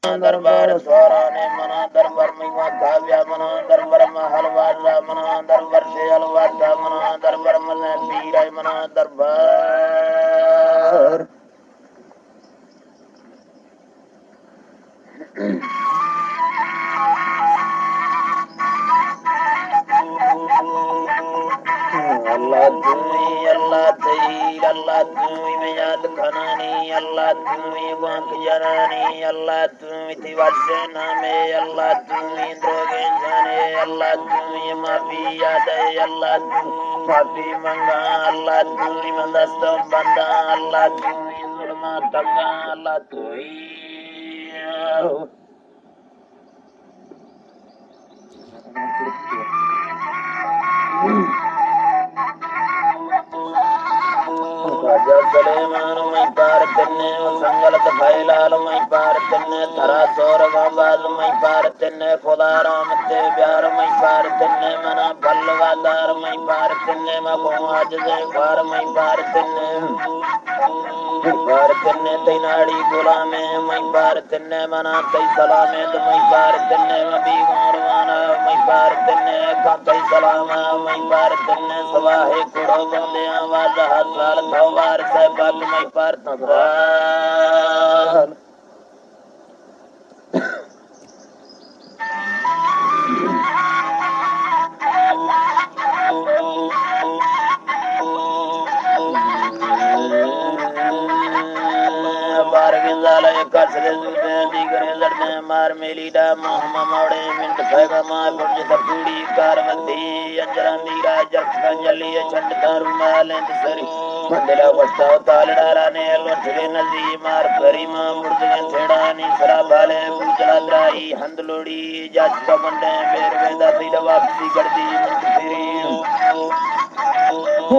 दरबार स्वराने मना दरबार महिमा काव्या मना दरबार महलवार मना दरबार से अलवार मना दरबार मन पीर मना दरबार अल्लाह तुम्हें अल्लाह तेरी अल्लाह तुम्हें में याद खनानी अल्लाह तुम्हें वाक जनानी अल्लाह तुम्हें तिवासे नामे अल्लाह तुम्हें द्रोगे जाने अल्लाह तुम्हें माफी याद है अल्लाह तुम्हें माफी मंगा अल्लाह तुम्हें मंदस्त बंदा अल्लाह तुम्हें जुल्मा तंगा अल्लाह तुम्हें राजा सलेमान मई पार तिन्ने संगलत भैलाल मई पार तिन्ने धरा सौरगाबाद मई पार तिन्ने खुदा राम ते प्यार मई पार तिन्ने मना भल्लवादार मई पार तिन्ने मको आज दे पार मई पार तिन्ने तई नाड़ी गुलामे मई पार तिन्ने मना तई सलामे तो मई पार तिन्ने मबी गोरवाना मई पार तिन्ने तई सलामा मई पार तिन्ने सवाहे कुड़ो बंदे आवाज हासाल थवार से बाग मई पार तबराल मार मेलीडा मोहम्मा मौड़े मिंट भैगा मार बुर्ज तपूड़ी कारवती अंजरा मीरा जली छंड तारू माले सरी मंदिला वस्ताव तालडारा ने लठगे नदी मार भरी मां मुर्दगे छेड़ानी सरा भाले पूजला द्राई हंदलोड़ी जाच का बंडे बेर वेदा तिल वापसी गड़दी मिंट फिरी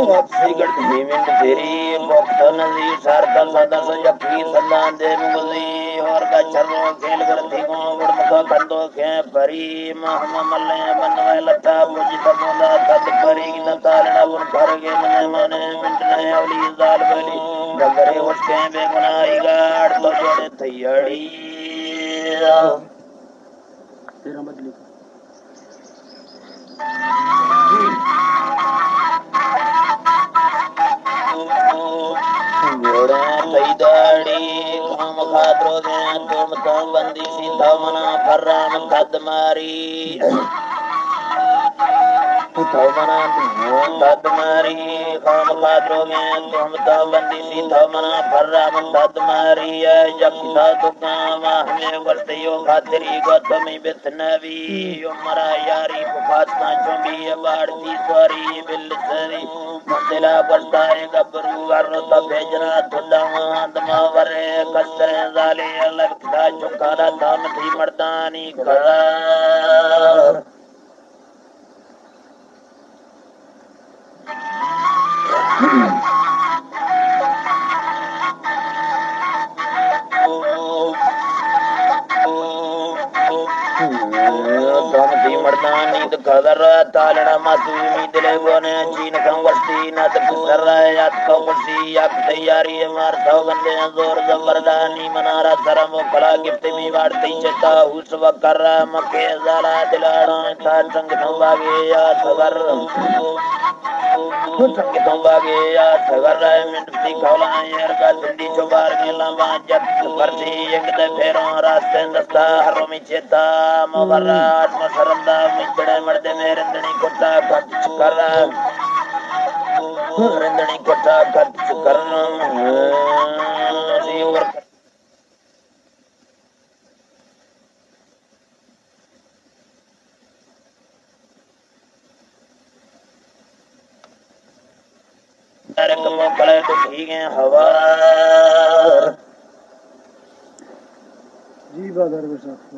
वापसी गड़दी मिंट फिरी भक्त नदी सारता सदा संजपी सदा दे मुगली और का चरो खेल करती को गुड़मका कंदो खे परी महम मल्ले बनवे लता बुझित बोला तद परी न तालना बुन भरगे मने मने मिंटने अवली जाल बली डगरे उसके बेगुनाई गाड़ तो जोड़े थैयड़ी तेरा मतलब तुम तो बंदी सीता मना फर्राम कद मारी मना तद मारी खाम खाद्रोगे तुम तो बंदी सीता मना फर्राम तद मारी जब पिता तुका हमें वर्तियो खातिरी गौतमी बिथनवी उमरा यारी पुखातना चुंबी बाढ़ती स्वारी बिलसरी मंदिला बरताए गबरू वरनो तो भेजना तुंडा दमावरे कसरे जाले लगता चुकारा दाम थी मर्दानी करा मर्दानी खबर तालना मासूमी दिले गोने चीन कंवस्ती नद सररा याद कंवस्ती याद तैयारी मार सौ बंदे जोर जबरदानी मनारा सरम कला गिफ्ट में वाड़ती चता हुस वकर मके जाला दिलाड़ा था संग संभागे या सबर संग संभागे या सबर मिंट सी खौला यार का सिंधी चोबार में लंबा जब परती एक दे फेरों रास्ते दस्ता हरों में चेता मोगरा आत्मशरंदा मिचड़े मर्दे में रंदनी कोटा खर्च कर रंदनी कोटा खर्च कर कले तो ठीक है हवा जी बादर में साथ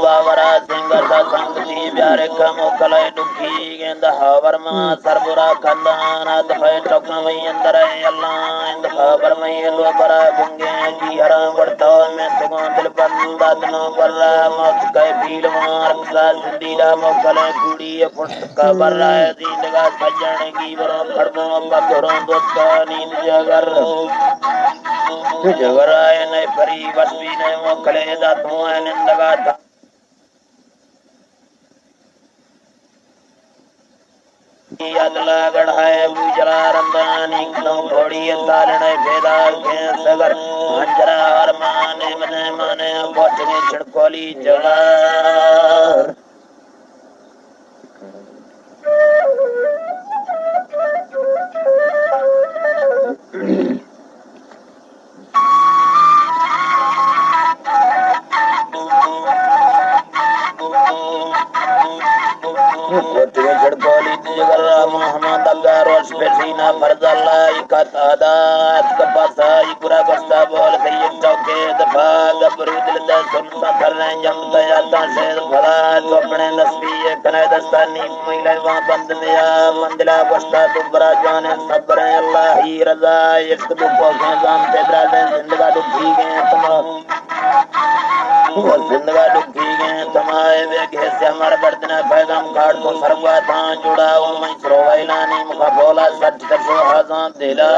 बाबरा सिंह गसा संगति प्यारे कमो कलय दुखी गेंद हवरमा सरबुरा कंदानाथ भय टोकमई अंदर अल्लाह इंद हवरमई लो बरा गुंगे की हरा बढ़ता में तुगो दिल बंदा दनो बर्रा मौत कई भील मार सा सिंदीला मोकले कुड़ी पुष्ट का बर्रा दीन का सजन की बरो खड़बो बंधरो दोस्त नींद जगर जगराय ने परी वस्वी ने मोकले दातों निंदगा अगला गढ़ाए बुजरा रंदानी घोड़ी तालन भेदा के सगर अंजरा हर माने मने माने बोटने छिड़कोली जला झड़कोली जगरा मोहम्मद अगारोश पेशीना फरजल्ला इकतादात कपासा इकुरा बस्ता बोल सैयद चौके दफा गबरू दिल दा सुनता करने जमता यादा से भला तो अपने नस्बी कने दस्तानी मिले वहां बंद मिया मंदिला बस्ता दुबरा जाने सब्र अल्लाह ही रजा इश्क दुखों के जान ते दराजे जिंदगा दुखी गए तुम जिंदगा दुखी गए तुम्हारे वेगे से हमारे बर्दना पैगाम काट को सरवा था जुड़ा वो मैं सरोवैलानी मुखा बोला सच कर हाजा दिला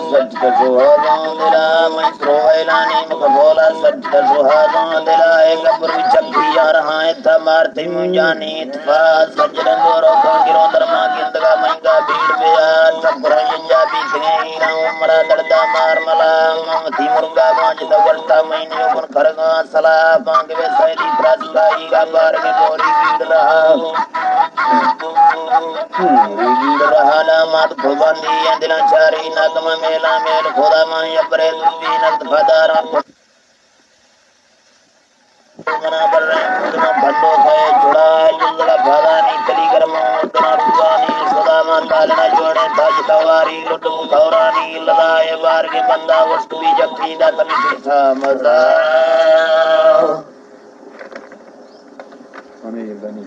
सच कर हाजा दिला मैं सरोवैलानी मुखा बोला सच कर हाजा दिला एक गुरु चक्की यार हाय था मारते मुजानी इत्फा सजरन दोरो को गिरो दरमा गिंदगा महंगा भीड़ बेया चक्रा यंजा भी हीरा उमरा दर्दा मार मला ममती मुर्गा बांज दवरता मैंने उन खरगा सला बांग वे सैली प्रासलाई का बार में गोरी गिर रहा ना मात भगवानी दिना चारी नगम मेला मेल खोदा मां अबरे दुबी नक्त फदारा मना पर रहे भंडो खाए जुड़ा जुलगा भादानी कली करमो उतना रुआनी सदा मान कालना जोड़े ताज तवारी लुट मुखौरानी लदाए बार के बंदा वस्तु भी जक्की दा कमी था मजा हमें ये बनी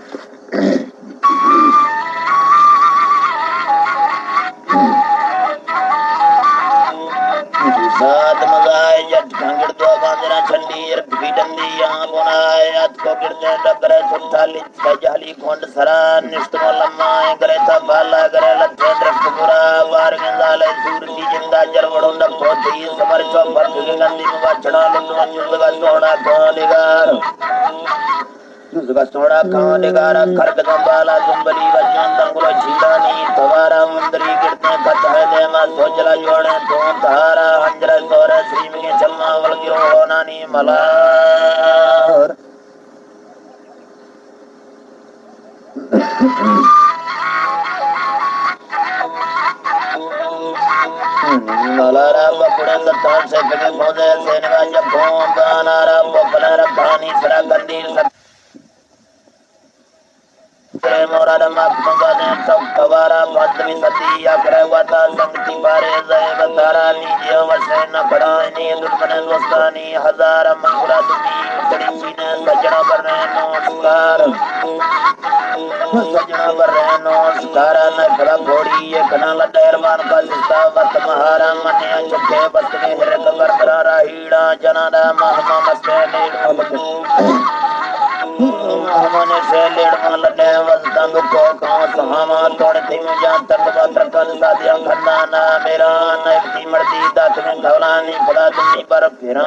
सात मजाए जट खंगड़ तो बांधना चंडी रखी डंडी यहाँ बनाए अत को गिरते डगरे सुठाली सजाली खोंड सरा निष्ठो लम्माए करे था बाला करे लथे दृष्ट बुरा बार गंजाले सूर की जिंदा जरवड़ो नखो थी समर चो भर्ग के गंदी मुगा चढ़ा लुटवा जुलगा सोड़ा खोलेगार जुलगा सोड़ा खोलेगार खरक दंबाला जुम्बली वजन दंगुलो छीलानी तवारा मंदरी गिरते कथाए देमा सोजला जोड़े तो तारा हंजरा सोरे श्री में चम्मा वल गिरो नानी मलार मलारा बपुड़े सत्तान से फिर पौधे से निवा जब भों बानारा बपला रखानी सरा गंदी सब मोरा दमाग मगाने सब कवारा भद्री सती अग्र वाता संगति बारे जय बतारा नीजियो वसे न पढ़ानी दुर्मन दोस्तानी हजार मंगुरा दुनी उतरी सीने सजना बरने नमस्कार सजना बरने नमस्कार न खड़ा घोड़ी ये कना लडेरवान का सिस्ता वत महारा मने चुके बस में हिरक बरबरा राहीड़ा जनादा महमा मस्ते नीड़ हमने से लेड़ लडे वंतंग को खां सहामा तोड़ती मुझा तंग पत्र कल सादिया खन्ना मेरा नैती मर्दी दात में घवलानी बड़ा दुनी पर फिरा